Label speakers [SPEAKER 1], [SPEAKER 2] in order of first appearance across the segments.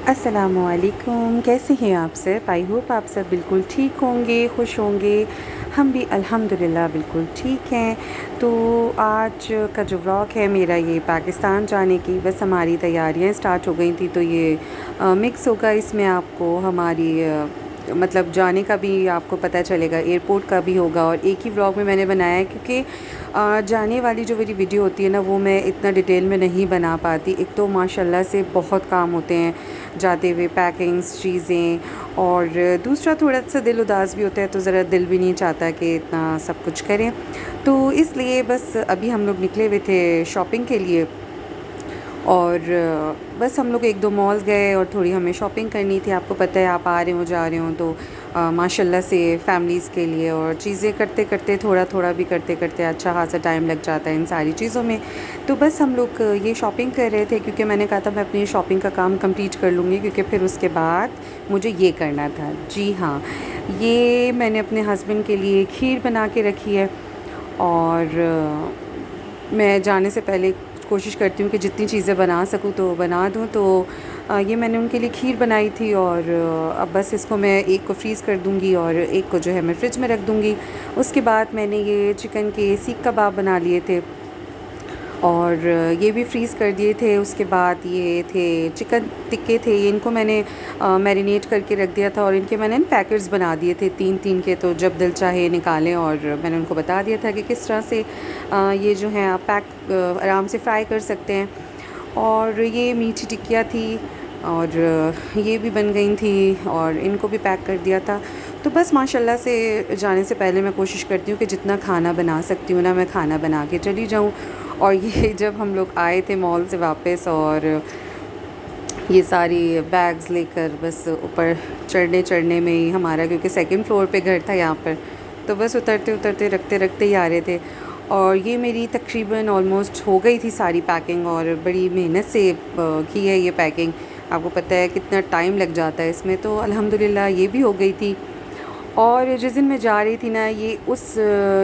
[SPEAKER 1] अस्सलामुअलैकुम, कैसे हैं आप सब? आई होप आप सब बिल्कुल ठीक होंगे, खुश होंगे। हम भी अल्हम्दुलिल्लाह बिल्कुल ठीक हैं। तो आज का जो व्लॉग है मेरा, ये पाकिस्तान जाने की बस हमारी तैयारियां स्टार्ट हो गई थी, तो ये मिक्स होगा इसमें। आपको हमारी मतलब जाने का भी आपको पता चलेगा, एयरपोर्ट का भी होगा, और एक ही व्लॉग में मैंने बनाया है क्योंकि जाने वाली जो मेरी वीडियो होती है ना, वो मैं इतना डिटेल में नहीं बना पाती। एक तो माशाल्लाह से बहुत काम होते हैं जाते हुए, पैकिंग्स, चीज़ें, और दूसरा थोड़ा सा दिल उदास भी होता है, तो ज़रा दिल भी नहीं चाहता कि इतना सब कुछ करें। तो इसलिए बस अभी हम लोग निकले हुए थे शॉपिंग के लिए, और बस हम लोग 1-2 मॉल्स गए और थोड़ी हमें शॉपिंग करनी थी। आपको पता है, आप आ रहे हो जा रहे हो तो माशाल्लाह से फ़ैमिलीज़ के लिए, और चीज़ें करते करते थोड़ा थोड़ा भी करते करते अच्छा खासा टाइम लग जाता है इन सारी चीज़ों में। तो बस हम लोग ये शॉपिंग कर रहे थे, क्योंकि मैंने कहा था मैं अपनी शॉपिंग का काम कंप्लीट कर लूँगी, क्योंकि फिर उसके बाद मुझे ये करना था। जी हाँ, ये मैंने अपने हस्बैंड के लिए खीर बना के रखी है, और मैं जाने से पहले कोशिश करती हूँ कि जितनी चीज़ें बना सकूँ तो बना दूँ। तो ये मैंने उनके लिए खीर बनाई थी, और अब बस इसको मैं एक को फ्रीज़ कर दूँगी और एक को जो है मैं फ्रिज में रख दूँगी। उसके बाद मैंने ये चिकन के सीख कबाब बना लिए थे, और ये भी फ्रीज़ कर दिए थे। उसके बाद ये थे चिकन टिक्के थे, ये इनको मैंने मैरिनेट करके रख दिया था, और इनके मैंने पैकेट्स बना दिए थे 3-3 के, तो जब दिल चाहे निकालें। और मैंने उनको बता दिया था कि किस तरह से ये जो है आप पैक आराम से फ्राई कर सकते हैं। और ये मीठी टिक्कियाँ थी, और ये भी बन गई थी, और इनको भी पैक कर दिया था। तो बस माशाल्लाह से जाने से पहले मैं कोशिश करती हूँ कि जितना खाना बना सकती हूँ ना, मैं खाना बना के चली जाऊँ। और ये जब हम लोग आए थे मॉल से वापस, और ये सारी बैग्स लेकर बस ऊपर चढ़ने में ही हमारा, क्योंकि सेकंड फ्लोर पे घर था यहाँ पर, तो बस उतरते उतरते रखते रखते ही आ रहे थे। और ये मेरी तकरीबन ऑलमोस्ट हो गई थी सारी पैकिंग, और बड़ी मेहनत से की है ये पैकिंग। आपको पता है कितना टाइम लग जाता है इसमें, तो अल्हम्दुलिल्लाह ये भी हो गई थी। और जिस दिन मैं जा रही थी ना, ये उस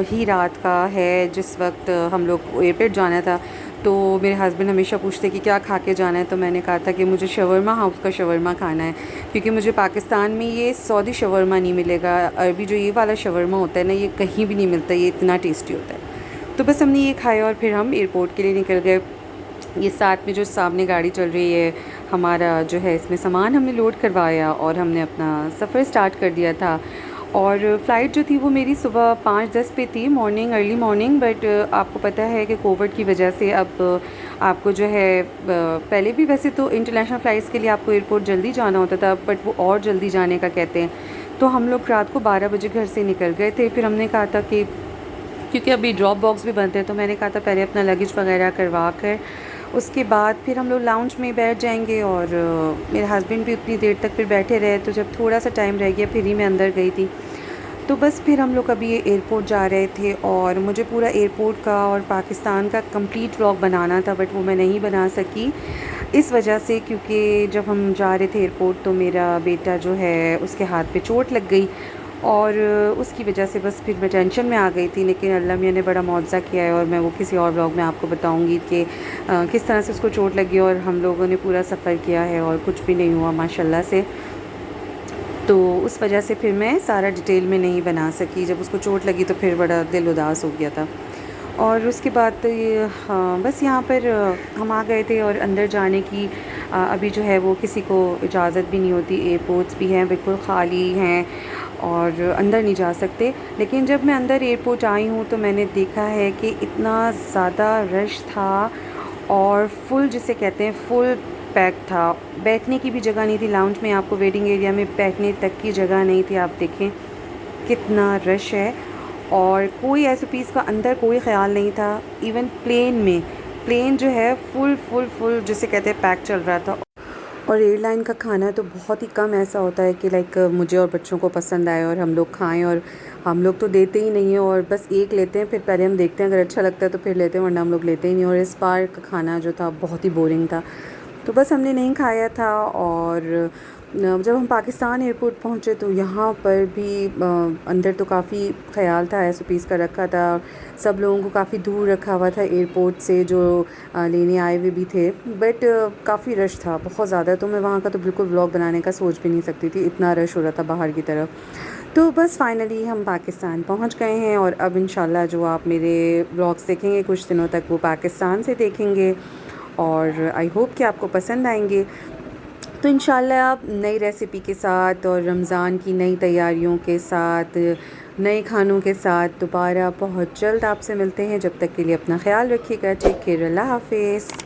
[SPEAKER 1] ही रात का है जिस वक्त हम लोग एयरपोर्ट जाना था। तो मेरे हस्बैंड हमेशा पूछते कि क्या खा के जाना है, तो मैंने कहा था कि मुझे शवरमा हाउस का शवरमा खाना है, क्योंकि मुझे पाकिस्तान में ये सऊदी शवरमा नहीं मिलेगा। अरबी जो ये वाला शवरमा होता है ना, ये कहीं भी नहीं मिलता, ये इतना टेस्टी होता है। तो बस हमने ये खाया, और फिर हम एयरपोर्ट के लिए निकल गए। ये साथ में जो सामने गाड़ी चल रही है हमारा जो है, इसमें सामान हमने लोड करवाया, और हमने अपना सफ़र स्टार्ट कर दिया था। और फ़्लाइट जो थी वो मेरी सुबह 5:10 पे थी, मॉर्निंग, अर्ली मॉर्निंग। बट आपको पता है कि कोविड की वजह से अब आपको जो है पहले भी वैसे तो इंटरनेशनल फ़्लाइट्स के लिए आपको एयरपोर्ट जल्दी जाना होता था, बट वो और जल्दी जाने का कहते हैं। तो हम लोग रात को 12 बजे घर से निकल गए थे। फिर हमने कहा था कि क्योंकि अभी ड्रॉप बॉक्स भी बनते हैं, तो मैंने कहा था पहले अपना लगेज वगैरह करवा कर उसके बाद फिर हम लोग लाउंज में बैठ जाएंगे। और मेरे हस्बैंड भी उतनी देर तक फिर बैठे रहे, तो जब थोड़ा सा टाइम रह गया फिर ही मैं अंदर गई थी। तो बस फिर हम लोग अभी ये एयरपोर्ट जा रहे थे, और मुझे पूरा एयरपोर्ट का और पाकिस्तान का कंप्लीट व्लॉग बनाना था, बट वो मैं नहीं बना सकी इस वजह से, क्योंकि जब हम जा रहे थे एयरपोर्ट तो मेरा बेटा जो है उसके हाथ पे चोट लग गई, और उसकी वजह से बस फिर मैं टेंशन में आ गई थी। लेकिन अल्लाह मियाँ ने बड़ा मुआवज़ा किया है, और मैं वो किसी और व्लॉग में आपको बताऊंगी कि किस तरह से उसको चोट लगी, और हम लोगों ने पूरा सफ़र किया है और कुछ भी नहीं हुआ माशाल्लाह से। तो उस वजह से फिर मैं सारा डिटेल में नहीं बना सकी। जब उसको चोट लगी तो फिर बड़ा दिल उदास हो गया था। और उसके बाद तो ये हाँ, बस यहाँ पर हम आ गए थे, और अंदर जाने की अभी जो है वो किसी को इजाज़त भी नहीं होती। एयरपोर्ट्स भी हैं बिल्कुल ख़ाली हैं, और अंदर नहीं जा सकते। लेकिन जब मैं अंदर एयरपोर्ट आई हूँ तो मैंने देखा है कि इतना ज़्यादा रश था, और फुल जिसे कहते हैं फुल पैक था। बैठने की भी जगह नहीं थी लाउंज में, आपको वेटिंग एरिया में बैठने तक की जगह नहीं थी। आप देखें कितना रश है, और कोई एसओपीज़ का अंदर कोई ख़्याल नहीं था। इवन प्लेन जो है फुल फुल फुल जिसे कहते हैं पैक चल रहा था। और एयरलाइन का खाना तो बहुत ही कम ऐसा होता है कि लाइक मुझे और बच्चों को पसंद आए और हम लोग खाएं, और हम लोग तो देते ही नहीं हैं, और बस एक लेते हैं, फिर पहले हम देखते हैं अगर अच्छा लगता है तो फिर लेते हैं, वरना हम लोग लेते ही नहीं। और इस बार का खाना जो था बहुत ही बोरिंग था। तो बस हमने नहीं खाया था। और जब हम पाकिस्तान एयरपोर्ट पहुँचे तो यहाँ पर भी अंदर तो काफ़ी ख़याल था, SOPs का रखा था, सब लोगों को काफ़ी दूर रखा हुआ था एयरपोर्ट से जो लेने आए हुए भी थे। बट काफ़ी रश था बहुत ज़्यादा, तो मैं वहाँ का तो बिल्कुल व्लॉग बनाने का सोच भी नहीं सकती थी, इतना रश हो रहा था बाहर की तरफ। तो बस फाइनली हम पाकिस्तान पहुँच गए हैं और अब इंशाल्लाह जो आप मेरे व्लॉग्स देखेंगे कुछ दिनों तक वो पाकिस्तान से देखेंगे और आई होप कि आपको पसंद आएंगे। तो इंशाल्लाह आप नई रेसिपी के साथ और रमज़ान की नई तैयारियों के साथ, नए खानों के साथ दोबारा बहुत जल्द आपसे मिलते हैं। जब तक के लिए अपना ख़्याल रखिएगा। टेक केयर, अल्लाह हाफ़िज़।